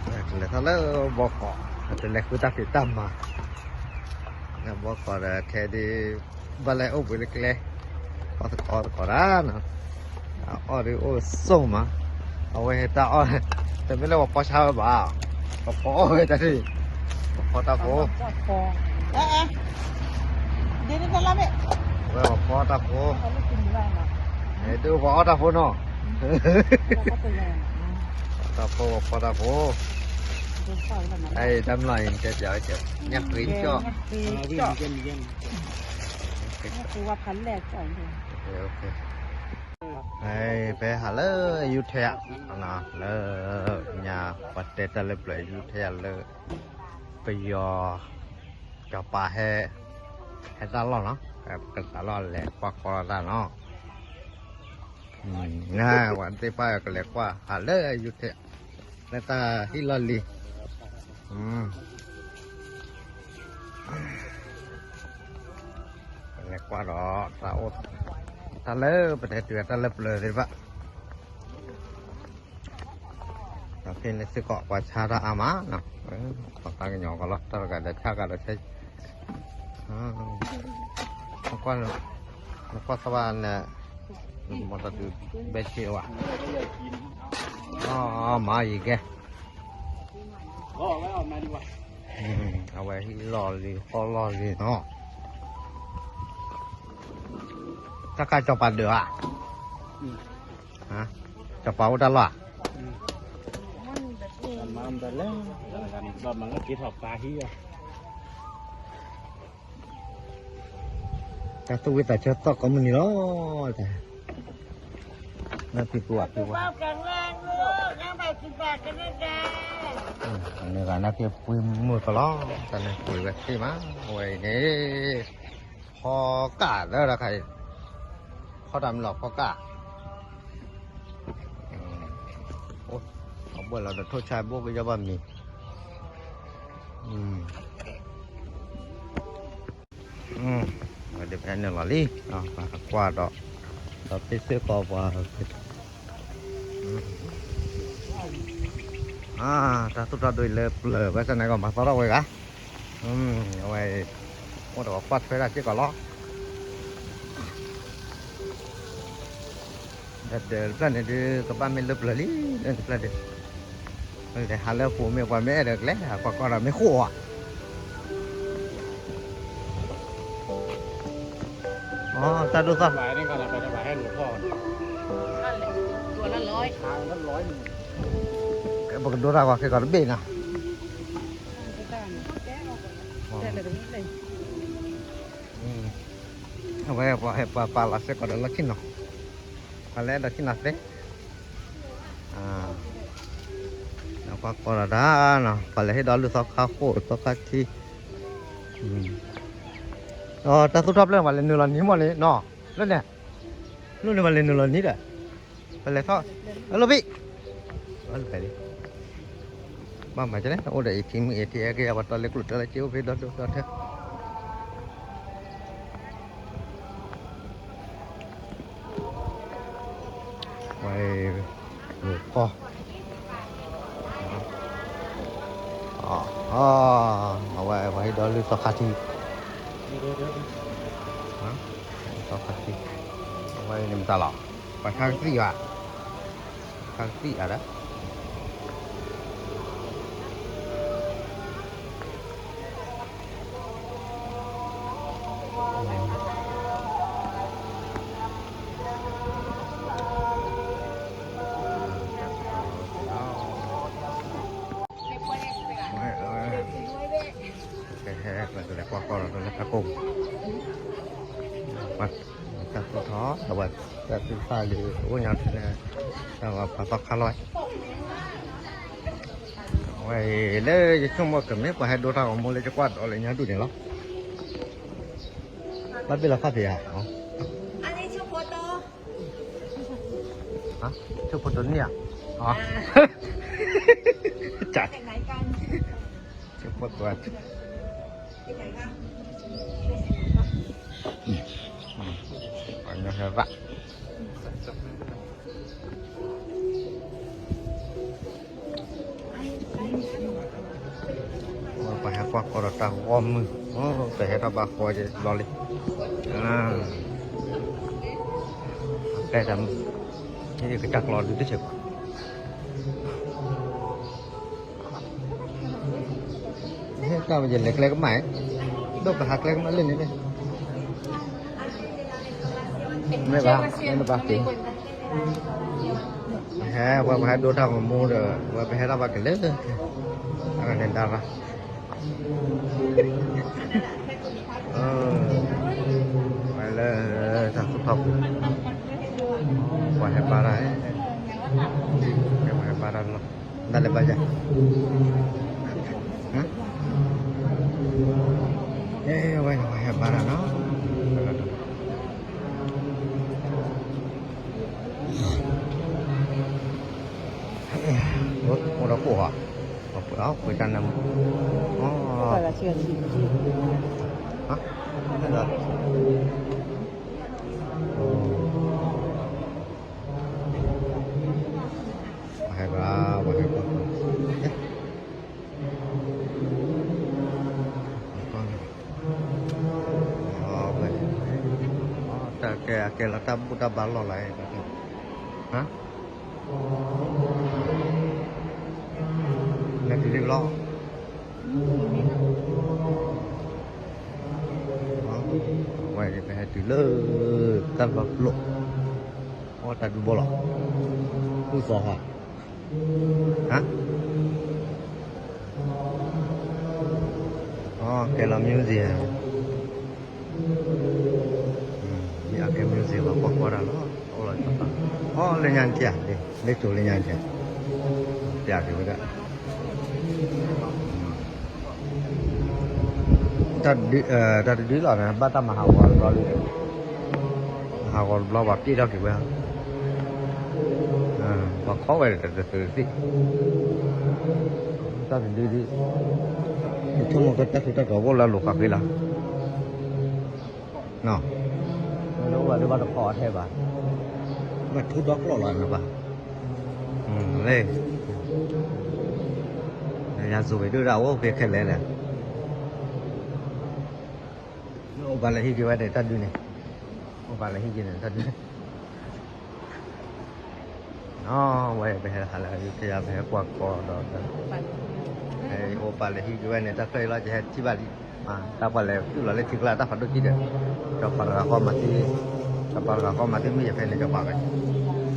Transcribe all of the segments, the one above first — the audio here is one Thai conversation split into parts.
เลยถ้าเลิกบอกก่อนจะเล็กกูตัดติดตั้มมาเนี่ยบอกก่อนแค่ดีบาลอุบเล็กๆก็ตะกอนก่อนนะอ๋อดิโอ้ส่งมาเอาไว้ให้ตาอ๋อแต่ไม่เรียกว่าปอชาบ้าปอไว้แต่ที่ปอตาโผเดี๋ยวนี้จะรับไหมไว้ปอตาโผเฮ้ยดูปอตาโผเนาะตาโผปอตาโผไอ้ดำลายจะเจอจะยักษ์วิ่งจ่อวิ่งคือว่าพันแรกก่อนเลยโอเคไอ้ไปหาเลยยุทธยานะเลยเนี่ยประเทศอะไรเปล่ายุทธยาเลยไปยอกับป่าให้ตลอดเนาะกับตลอดแหละกว่าตลอดเนาะง่ายวันที่ไปก็เรียกว่าหาเลยยุทธยาแล้วตาฮิลลีเรียกว่าหรอตาอดตาเล่ประเทศเดือดตาเล็บเลยใช่ปะเราเป็นสิเกาะว่าชาดาอามาเนาะปากกาหยอกก็ล็อกตลอดกันแต่ชากันเราใช้แล้วก็สวรรค์เนี่ยมันจะดูเบสเชียวอ่ะอ๋อมาอีกแกมาดีกว่าเอาไว้ที่รอเลยพอรอเลยเนาะถ้าการจับปลาเดือดฮะจับปลาอุดรหรอมันแต่แล้วมันก็กินหอบปลาที่อ่ะแต่ตัวแต่เชื้อตอกก็มันนี่ล้อแต่น่าผิดตัวผิดว่าแข็งแรงลูกยังแบบสิบบาทกันได้ไงอันนี้ก็น่าเก็บปุยมือก็ล้อแต่เนี่ยปุยแบบที่มาโอ้ยนี่พอกาดแล้วละใครพอดำหลอกพอกาดโอ้เอาบ่เราจะโทษชายพวกไปจะบ้ามีเดี๋ยวไปเนี่ยมาลีปากกวาดเราไปซื้อกอบว่าถ้าสุดท้ายโดยเลิกไว้จะไหนก่อนมาต่อเราไว้กะเอาไว้โอ้แต่ว่าฟัดไปได้เจ๊ก่อนล้อเดี๋ยวplan itu kepan melep lali dan plan itu. Kalau halau pun memang memang ada leh, apa korang mekho. Oh, tadu tak. หลายนี่ก็เราไปถวายให้หลวงพ่อตัวละ100ทางละ100นึง Bukan dora kau ke korang bina. เอาไว้ปลาลัสก็ได้ลักขินเนาะอะไรลักขินนัดเด้แล้วก็กระดาเนาะปลาให้ดอลลูกข้าวโคตรตัวกันที่แต่สุดท้ายเรื่องวันเล่นนูรันนี้หมดเลยเนาะเรื่องเนี่ยนู่นวันเล่นนูรันนี้เด้อปลาเขาฮัลโหลพี่ฮัลโหลไปดิบ้ามาจ้ะเนี่ยโอ้เดี๋ยวอีกทีมึงเอทีเอกี่วันตอนเล็กหลุดอะไรเจ้าพี่ดอลเถอะไว้หมูพ่อเอาไว้ดอลลูกสักคาทีสักคาทีเอาไว้นี่มันตลอดไปข้างสี่อ่ะข้างสี่อ่ะนะเราจะกวาดก่อนเราจะตะกุ่มมาจับตัวท้อแต่ว่าจะติดตาอยู่โอ้ยยังเนี่ยแต่ว่าปลาตอกขาลอยไว้เลยจะช่วงว่าเกิดไม่ไปให้ดูทางของโมเลยจะกวาดอะไรเงี้ยดูเนี่ยหรอแล้วเป็นราคาเท่าไหร่อันนี้ชื่อโฟโต้ฮะชื่อโฟโต้เนี่ยอ๋อจัดไหนกันชื่อโฟโต้banyak hebat. qua có được tao ôm mừng phải hết ba coi chứ lo đi cái làm cái chắc lo được chứ tao bây giờ lệch cái máy đâu phải hạt lên nó lên đấy mấy ba tiếng ha qua hai đôi thằng mà mua được qua hai đôi ba cái lớn thôi anh nên đào ra phải là thằng phúc học qua hai ba đấy cái hai ba đó đã lấy bao giờ eh quay hai ba đó một đó của một đó với chân nằm phải là chuyện gì hả rồi hai ba cái là ta bán lo lại hả là thì lo vậy phải từ lơ ta vào lộ ta đi bộ lọ cứ giò hả cái làm như gì ya cái music là quá đó nó lên nhàn chả đi lấy chỗ lên nhàn chả chả cái vậy ta đi là ba ta mà học còn lo bạc đi đâu kiểu vậy và khó vậy từ đi ta đi thì chung một cái ta có vô là lục cà phê là nào lúc là đi bắt được khó thế bà mà thu đó có loại mà bà lên nhà dù phải đưa đầu về khen lên này ông bà lại hi cái để ta đưa này ông bà lại hi cái này ta đưa nó vậy phải là cái nhà phải qua đó ông bà lại hi cái này ta cây lo chỉ hết chỉ bà đi ta phải là cứ là lấy thịt là ta phải đôi chút đấy cho bà là con mà thì cho bà là con mà thì mới phải lấy cho bà cái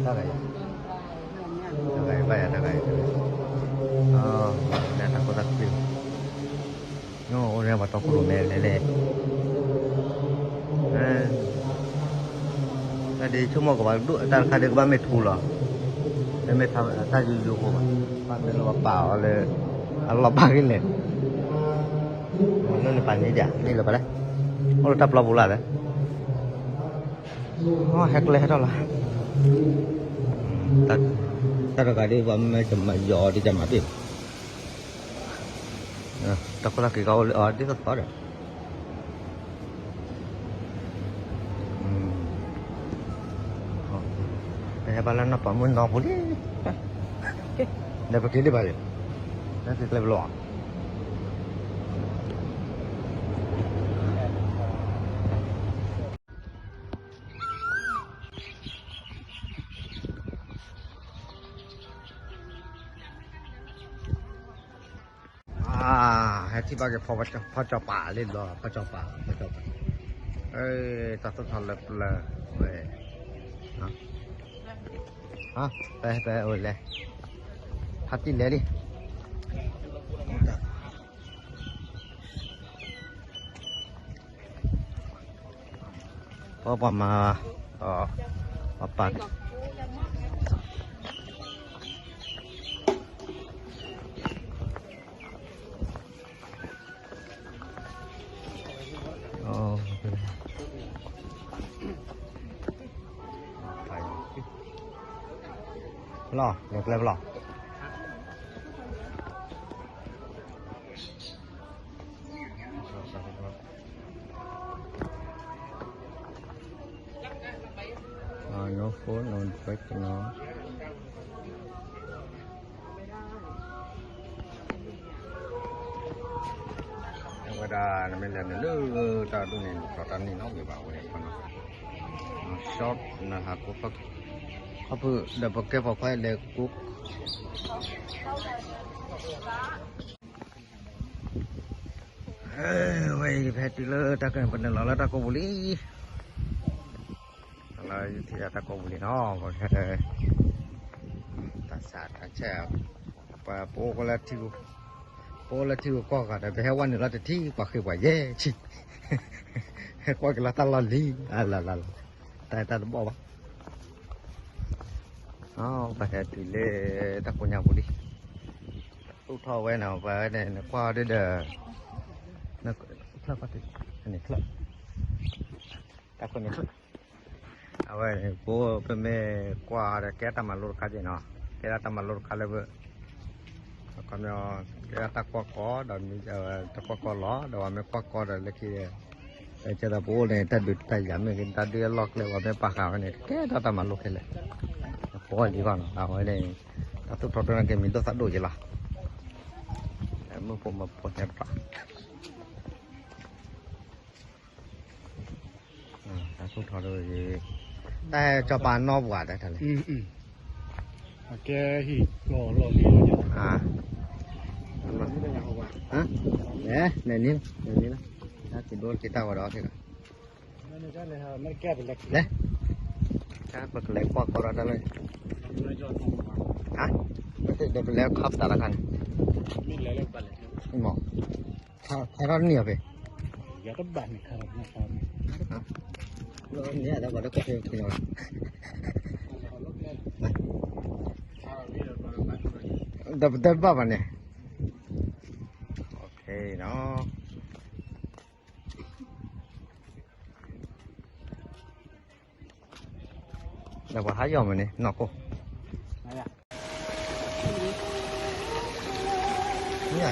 ta cái vậy ta cái này ta có đặc biệt nó ôn ra vào tao cũng mẹ này ta đi chung một cái bạn đuổi ta khai được ba mét thù rồi em mét thằng ta dù không mà bạn nó bảo là Allah ba cái này nó là bạn gì đây là bạn đấy nó là tập lo bula đấy nó hack lên hết rồi ta cái đi vào mấy chấm giò đi chấm mát đi ta có là cái câu ở đi rất khó rồi cái ba lan nó phải muốn nó đi đây phải cái đi vậy nó thì lấy lọให้ที่บ้านแกพอจะป่าเล่นรอพอจะป่าตัดต้นทอนเลยเว้ยไปโอ้ยเลยพัดตินเลยดิพอประมาปัดlo được lên lo nó phố nó fake nó da na me le lu ta tu ni ta ni no be ba wo ne kono short na ha ko pa apu da pa ke pa fa le ku wei pheti le ta kan pen la ta ko buli la thì ta ko buli no ko ta sa ta cha pa po ko la ti po la ti ko ka da be wan la ti pa ke wa ye chi ko ke la ta la li la ta bo ba ba pheti le ta ko nya buli tu tho we nào ba ne qua de nó club phát anh này club ta còn này club à vậy bố bên mẹ qua để kéo tầm lột cá gì nó kéo tầm lột cá lên vợ còn nó kéo ta qua có đợt bây giờ ta qua có ló đợt mẹ qua có rồi lấy kia để cho ta bố này ta được tay giảm mình ta đưa lọt lên vào bên bạc hào này kéo ta tầm lột cái này có gì còn à vậy này ta tụt tụt ra cái mình tôi sẵn đủ gì là mới phụ mà phụ đẹp quáทุกทอเลยแต่จะปานนอกกว่าได้ทันเลยแกหิหล่อนี่เลยเนี่ยนี่นะถ้าติดโดนกีตาร์ว่าดอกใช่ไหมไม่ใช่เลยฮะไม่แก้เป็นเล็กเนี่ยถ้าเปิดเล็กกว่าก็ได้เลยไม่ใช่เดี๋ยวไปแล้วขับแต่ละคันมีเล็กไปเลยหมอถ้าเราเหนียวไปอย่าต้องบั่นครับนะครับเนี่ยเราบอกได้ก็เพียงเดียวดับบ้ามันเนี่ยโอเคเนาะเราบอกหายอมมันเนี่ยนอกกูเนี่ย